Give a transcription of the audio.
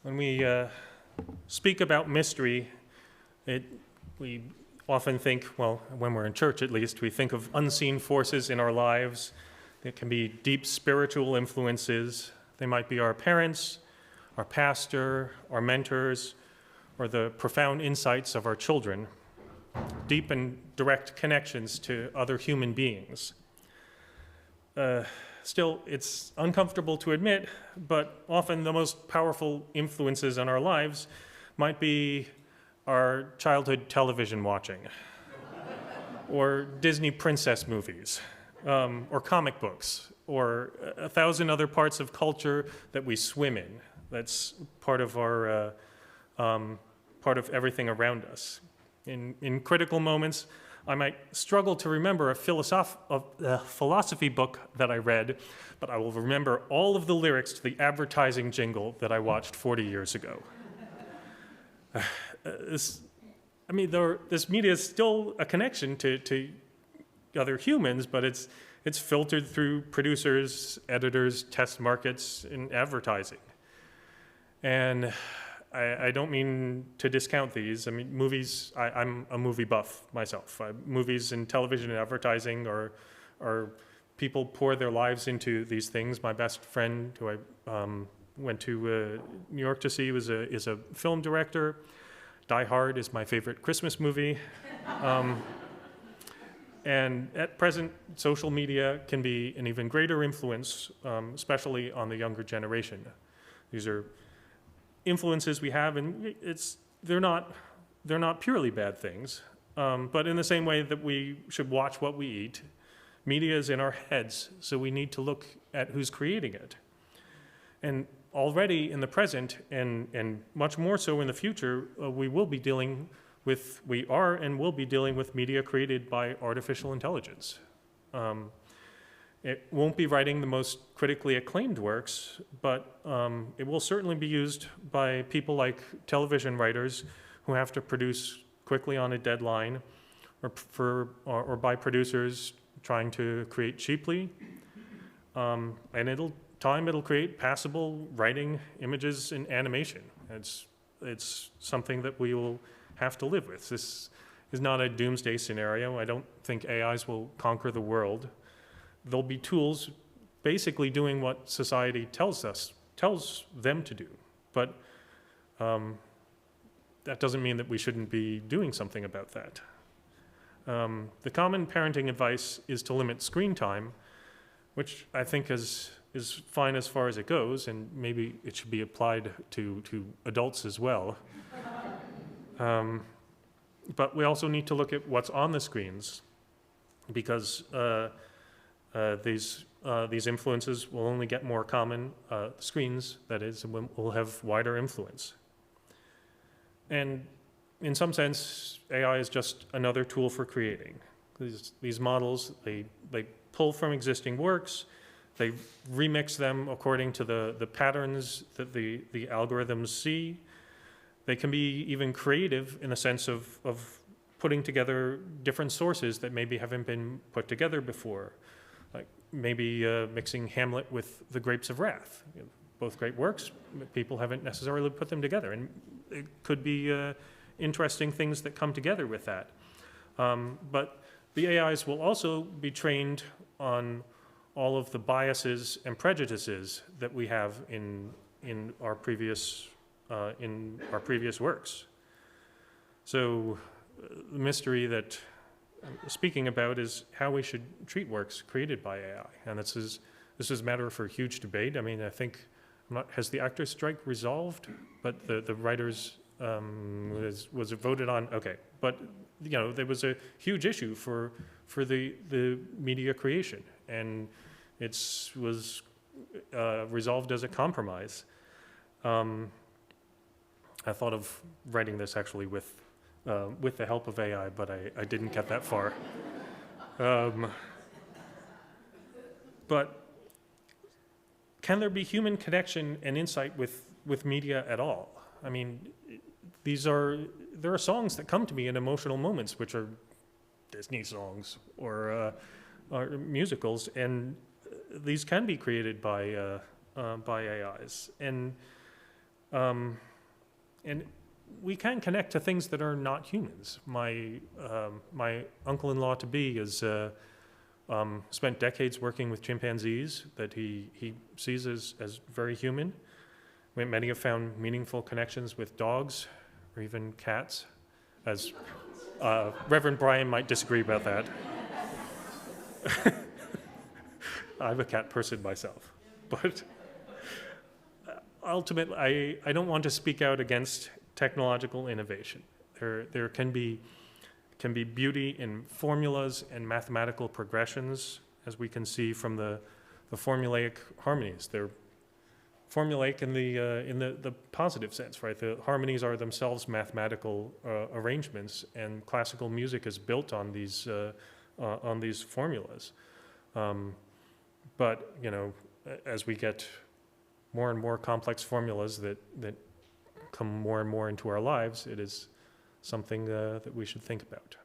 When we speak about mystery, we often think, well, when we're in church at least, we think of unseen forces in our lives. It can be deep spiritual influences. They might be our parents, our pastor, our mentors, or the profound insights of our children, deep and direct connections to other human beings. Still, it's uncomfortable to admit, but often the most powerful influences on our lives might be our childhood television watching, or Disney princess movies, or comic books, or 1,000 other parts of culture that we swim in. That's part of our, part of everything around us. In critical moments, I might struggle to remember a philosophy book that I read, but I will remember all of the lyrics to the advertising jingle that I watched 40 years ago. This media is still a connection to other humans, but it's filtered through producers, editors, test markets, and advertising. And I don't mean to discount these. I mean, movies, I'm a movie buff myself. Movies and television and advertising are people pour their lives into these things. My best friend, who I went to New York to see, is a film director. Die Hard is my favorite Christmas movie. And at present, social media can be an even greater influence, especially on the younger generation. These are influences we have, and they're not purely bad things. But in the same way that we should watch what we eat, media is in our heads, so we need to look at who's creating it. And already in the present, and much more so in the future, we are and will be dealing with media created by artificial intelligence. It won't be writing the most critically acclaimed works, but it will certainly be used by people like television writers who have to produce quickly on a deadline, or by producers trying to create cheaply. And it'll create passable writing, images, and animation. It's something that we will have to live with. This is not a doomsday scenario. I don't think AIs will conquer the world. There'll be tools basically doing what society tells them to do. But that doesn't mean that we shouldn't be doing something about that. The common parenting advice is to limit screen time, which I think is fine as far as it goes, and maybe it should be applied to adults as well. But we also need to look at what's on the screens, because these influences will only get more common. Screens, that is, will have wider influence. And in some sense, AI is just another tool for creating. These models, they pull from existing works, they remix them according to the patterns that the algorithms see. They can be even creative in the sense of putting together different sources that maybe haven't been put together before. Like maybe mixing Hamlet with The Grapes of Wrath. Both great works, but people haven't necessarily put them together. And it could be interesting things that come together with that. But the AIs will also be trained on all of the biases and prejudices that we have in our previous works. So the mystery that I'm speaking about is how we should treat works created by AI, and this is a matter for huge debate. I mean, I think has the actors' strike resolved? But the writers was voted on. Okay, but there was a huge issue for the media creation, and it was resolved as a compromise. I thought of writing this actually with the help of AI, but I didn't get that far. But can there be human connection and insight with media at all? I mean, there are songs that come to me in emotional moments, which are Disney songs or musicals, and these can be created by by AIs. And we can connect to things that are not humans. My uncle-in-law-to-be is spent decades working with chimpanzees that he sees as very human. Many have found meaningful connections with dogs or even cats, as Reverend Brian might disagree about that. I'm a cat person myself, but ultimately, I don't want to speak out against technological innovation. There can be beauty in formulas and mathematical progressions, as we can see from the formulaic harmonies. They're formulaic in the positive sense, right? The harmonies are themselves mathematical arrangements, and classical music is built on these formulas. But you know, as we get more and more complex formulas that come more and more into our lives, it is something that we should think about.